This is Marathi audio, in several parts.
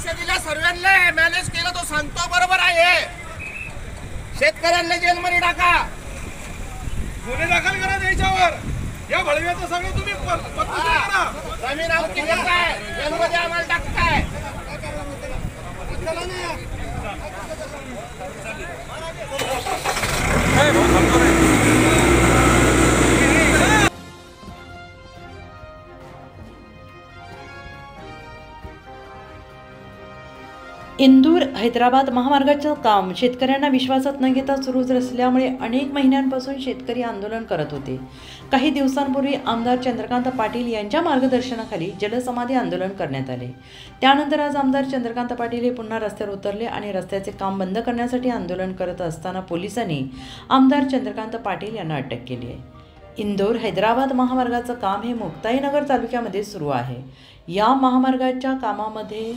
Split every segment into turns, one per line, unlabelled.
पैसे दिले सर्वांना मॅनेज केलं तो सांगतो बरोबर आहे। शेतकऱ्यांना जेलमध्ये टाका,
गुन्हे दाखल करा त्याच्यावर। या बळव्याचं सगळं तुम्ही करा।
जमीन आमची घेताय, जेलमध्ये आम्हाला टाकताय।
इंदूर हैदराबाद महामार्गाचं काम शेतकऱ्यांना विश्वासात न घेता सुरूच असल्यामुळे अनेक महिन्यांपासून शेतकरी आंदोलन करत होते। काही दिवसांपूर्वी आमदार चंद्रकांत पाटील यांच्या मार्गदर्शनाखाली जलसमाधी आंदोलन करण्यात आले। त्यानंतर आज आमदार चंद्रकांत पाटील हे पुन्हा रस्त्यावर उतरले आणि रस्त्याचे काम बंद करण्यासाठी आंदोलन करत असताना पोलिसांनी आमदार चंद्रकांत पाटील यांना अटक केली आहे। इंदूर हैदराबाद महामार्गाचं काम हे मुक्ताईनगर तालुक्यामध्ये सुरू आहे। या महामार्गाच्या कामामध्ये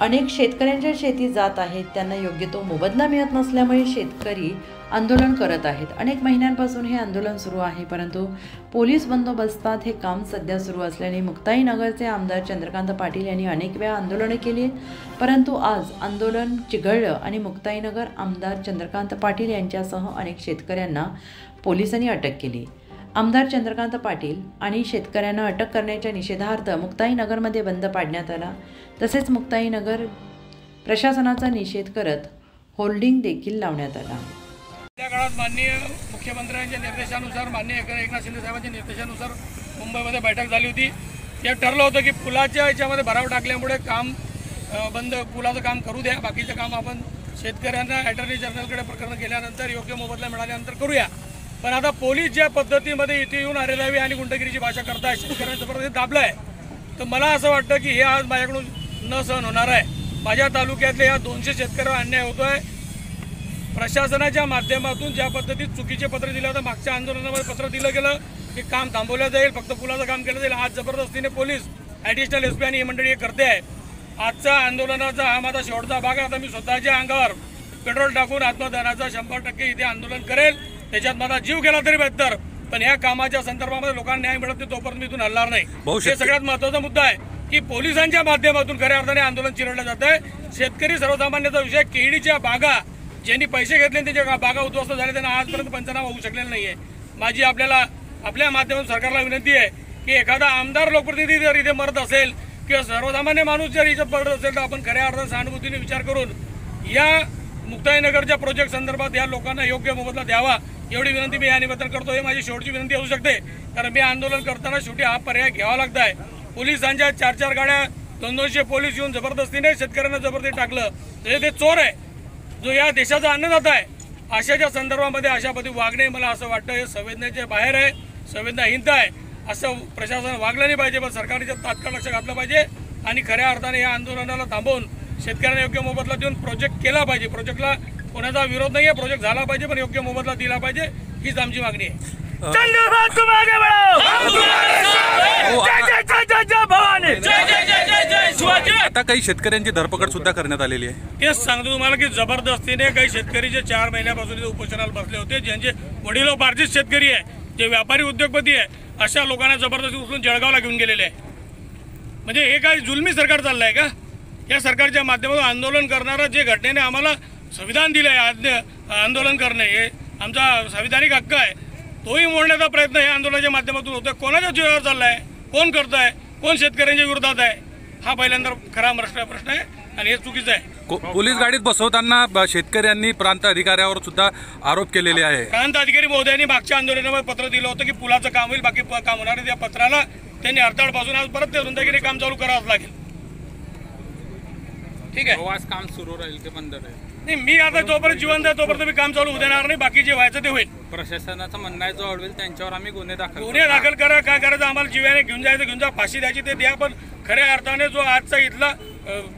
अनेक शेतकऱ्यांच्या शेती जात आहेत, त्यांना योग्य तो मोबदला मिळत नसल्यामुळे शेतकरी आंदोलन करत आहेत। अनेक महिन्यांपासून हे आंदोलन सुरू आहे, परंतु पोलीस बंदोबस्तात हे काम सध्या सुरू असल्याने मुक्ताईनगरचे आमदार चंद्रकांत पाटील यांनी अनेक वेळा आंदोलने केली, परंतु आज आंदोलन चिघळलं आणि मुक्ताईनगर आमदार चंद्रकांत पाटील यांच्यासह अनेक शेतकऱ्यांना पोलिसांनी अटक केली। आमदार चंद्रकांत पाटील आणि शेतकऱ्यांना अटक करण्याच्या निषेधार्थ मुक्ताईनगरमध्ये बंद पाडण्यात आला। तसेच मुक्ताईनगर प्रशासनाचा निषेध करत होल्डिंग देखील लावण्यात आला।
त्या काळात माननीय मुख्यमंत्र्यांच्या निर्देशानुसार, माननीय एकनाथ शिंदे साहेबांच्या निर्देशानुसार मुंबईमध्ये बैठक झाली होती। ते ठरलं होतं की पुलाच्या याच्यामध्ये भराव टाकल्यामुळे काम बंद, पुलाचं काम करू द्या, बाकीचं काम आपण शेतकऱ्यांना अटॉर्नी जनरलकडे प्रकरण केल्यानंतर योग्य मोबदला मिळाल्यानंतर करूया। पण आता पोलीस ज्या पद्धतीमध्ये इथे येऊन अरेरावी आणि गुंडगिरीची भाषा करताय, शेतकऱ्यांचा जबरदस्ती दाबलाय, तर मला असं वाटतं की हे आज माझ्याकडून न सहन होणार आहे। माझ्या तालुक्यातले या 200 शेतकऱ्यांवर अन्याय होतोय। प्रशासनाच्या माध्यमातून ज्या पद्धतीत चुकीचे पत्र दिलं होतं, मागच्या आंदोलनामध्ये पत्र दिलं गेलं की काम थांबवलं जाईल, फक्त पुलाचं काम केलं जाईल, आज जबरदस्तीने पोलीस ॲडिशनल एसपी आणि ही मंडळी करते आहे। आजचा आंदोलनाचा हा माझा शेवटचा भाग आहे। आता मी स्वतःच्या अंगावर पेट्रोल टाकून आत्मदहनाचा 100% इथे आंदोलन करेल, त्याच्यात माझा जीव गेला तरी बेहतर, पण या कामाच्या संदर्भामध्ये लोकांना न्याय मिळत नाही तोपर्यंत मी इथून हलणार नाही। हे सगळ्यात महत्त्वाचा मुद्दा आहे की पोलिसांच्या माध्यमातून खऱ्या अर्थाने आंदोलन चिरडलं जात आहे। शेतकरी सर्वसामान्याचा विषय, केळीच्या बागा ज्यांनी पैसे घेतले त्याच्या बागा उद्ध्वस्त झाल्या, त्यांना आजपर्यंत पंचनामा होऊ शकलेला नाहीये। माझी आपल्या माध्यमातून सरकारला विनंती आहे की एखादा आमदार लोकप्रतिनिधी जर इथे मरत असेल किंवा सर्वसामान्य माणूस जर इथे पडत असेल तर आपण खऱ्या अर्थाने सहानुभूतीने विचार करून या मुक्ताईनगरच्या प्रोजेक्ट संदर्भात या लोकांना योग्य मोबदला द्यावा, एवढी विनंती मी या निमित्ताने करतो। ही माझी शेवटची विनंती असू शकते, कारण मी आंदोलन करताना शेवटी हा पर्याय घ्यावा लागत आहे। पोलिसांच्या 4-4 गाड्या, 200 पोलीस येऊन जबरदस्तीने शेतकऱ्यांना जबरदस्ती टाकलं, ते चोर आहे, जो या देशाचा अन्नदाता आहे। अशाच्या संदर्भामध्ये अशा पद्धती वागणे मला असं वाटतं हे संवेदनेच्या बाहेर आहे, संवेदनाहीनता आहे। असं प्रशासन वागलं नाही पाहिजे, पण सरकारने तात्काळ लक्ष घातलं पाहिजे आणि खऱ्या अर्थाने या आंदोलनाला थांबवून शेतकऱ्यांना योग्य मोबदला देऊन प्रोजेक्ट केला पाहिजे। प्रोजेक्टला कोणाचा विरोध नाही आहे, प्रोजेक्ट झाला पाहिजे, पण योग्य मोबदला दिला पाहिजे, हीच आमची मागणी आहे।
आता काही शेतकऱ्यांची धरपकड सुद्धा करण्यात आलेली आहे।
तेच सांगतो तुम्हाला की जबरदस्तीने काही शेतकरी जे 4 महिन्यापासून उपोषणाला बसले होते, ज्यांचे वडिलोपार्जित शेतकरी आहे, जे व्यापारी उद्योगपती आहे, अशा लोकांना जबरदस्ती उचलून जळगावला घेऊन गेलेले आहे। म्हणजे हे काय जुलमी सरकार चाललं आहे का? या सरकारच्या माध्यमातून आंदोलन करणारा, जे घटनेने आम्हाला संविधान दिलं आहे आंदोलन करणे, हे आमचा संविधानिक हक्क आहे, तोही मोडण्याचा प्रयत्न या आंदोलनाच्या माध्यमातून होतोय। कोणाच्या जीवावर चाललाय, कोण करताय, कोण शेतकऱ्यांच्या विरोधात आहे, हा पहिल्यांदा खरा प्रश्न आहे आणि हे चुकीचं आहे।
पोलीस गाडीत बसवताना शेतकऱ्यांनी प्रांत अधिकाऱ्यावर सुद्धा आरोप केलेले आहे।
प्रांत अधिकारी महोदयांनी मागच्या आंदोलनामध्ये पत्र दिलं होतं की पुलाचं काम होईल, बाकी काम होणार आहे। त्या पत्राला त्यांनी हरताळपासून आज परत ते रुंदागिरी काम चालू करावंच लागेल। ठीक आहे,
आज काम सुरू राहील ते बंद राहील
नाही, मी आता जोपर्यंत जिवंत आहे तोपर्यंत मी काम चालू होऊ देणार नाही, बाकी जे व्हायचं ते होईल।
प्रशासनाचं म्हणणं आहे जो अडवेल त्यांच्यावर आम्ही गुन्हे
दाखल करा, काय करायचं आम्हाला जीवाने घेऊन जायचं घेऊन जा, फाशी द्यायची ते द्या, पण खऱ्या अर्थाने जो आजचा इथला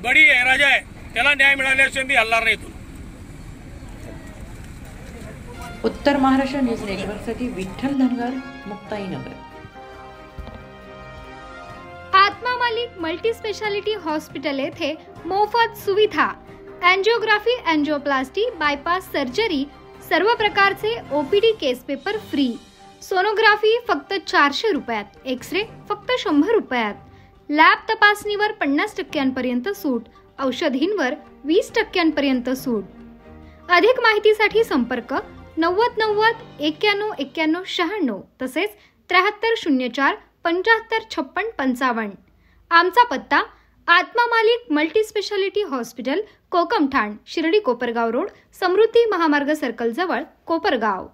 बडी राजा आहे त्याला न्याय मिळाल्याशिवाय मी हलणार नाही इथून।
उत्तर महाराष्ट्र न्यूज नेटवर्कसाठी विठ्ठल धनगर, मुक्ताईनगर।
आत्मा मालिक मल्टी स्पेशालिटी हॉस्पिटल येथे मोफत सुविधा, एंजियोग्राफी, एंजियोप्लास्टी, बायपास सर्जरी, सर्व प्रकारचे ओपीडी केस पेपर फ्री, सोनोग्राफी फक्त 400 रुपयात, एक्सरे फक्त 100 रुपयात, लॅब तपासणीवर 50% सूट, औषधींवर 20% सूट. अधिक माहितीसाठी संपर्क 90 90 91 91 96 तसेच 7304 75 56 55. आमचा पत्ता Atma Malik multi speciality hospital, Kokamthan, Shirdi Kopargaon road, Samruddhi Mahamarg circle जवळ, कोपरगाव.